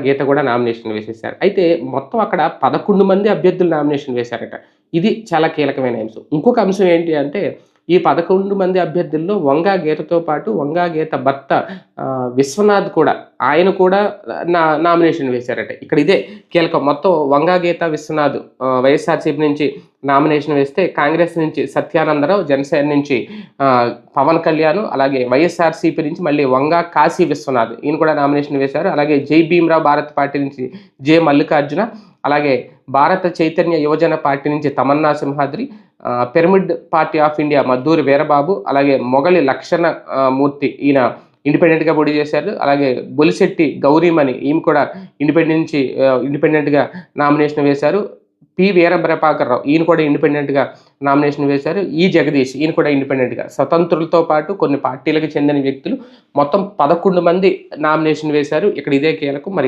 గీత కూడా నామినేషన్ వేసేసారు. అయితే మొత్తం అక్కడ 11 మంది అభ్యర్థులు నామినేషన్ వేశారట. ఇది చాలా కీలకమైన అంశం. ఇంకొక అంశం ఏంటి అంటే, ఈ 11 మంది అభ్యర్థుల్లో వంగా గీతతో పాటు వంగా గీత భర్త విశ్వనాథ్ కూడా, ఆయన కూడా నామినేషన్ వేశారట. ఇక్కడ ఇదే కీలకం. మొత్తం వంగా గీత, విశ్వనాథ్ వైఎస్ఆర్‌సీపీ నుంచి నామినేషన్ వేస్తే, కాంగ్రెస్ నుంచి సత్యానందరావు, జనసేన నుంచి పవన్ కళ్యాణ్, అలాగే వైఎస్ఆర్‌సీపీ నుంచి మళ్ళీ వంగా కాశీ విశ్వనాథ్ ఈయన కూడా నామినేషన్ వేశారు. అలాగే జై భీమ్‌రావ్ భారత్ పార్టీ నుంచి జె మల్లికార్జున, అలాగే భారత చైతన్య యువజన పార్టీ నుంచి Tamannaah Simhadri, pyramid party of India Madduri Veerababu, అలాగే మొగలి లక్షణ మూర్తి ఈయన ఇండిపెండెంట్‌గా పోటీ చేశారు. అలాగే బొలిశెట్టి గౌరీమణి ఈమె కూడా ఇండిపెండెంట్‌గా నామినేషన్ వేశారు. పి. వీరప్రభాకర్ రావు ఈయన కూడా ఇండిపెండెంట్‌గా నామినేషన్ వేశారు. ఈ. జగదీష్ ఈయన కూడా ఇండిపెండెంట్‌గా. స్వతంత్రులతో పాటు కొన్ని పార్టీలకు చెందిన వ్యక్తులు మొత్తం 11 మంది నామినేషన్ వేశారు. ఇక్కడ ఇదే కీలకం. మరి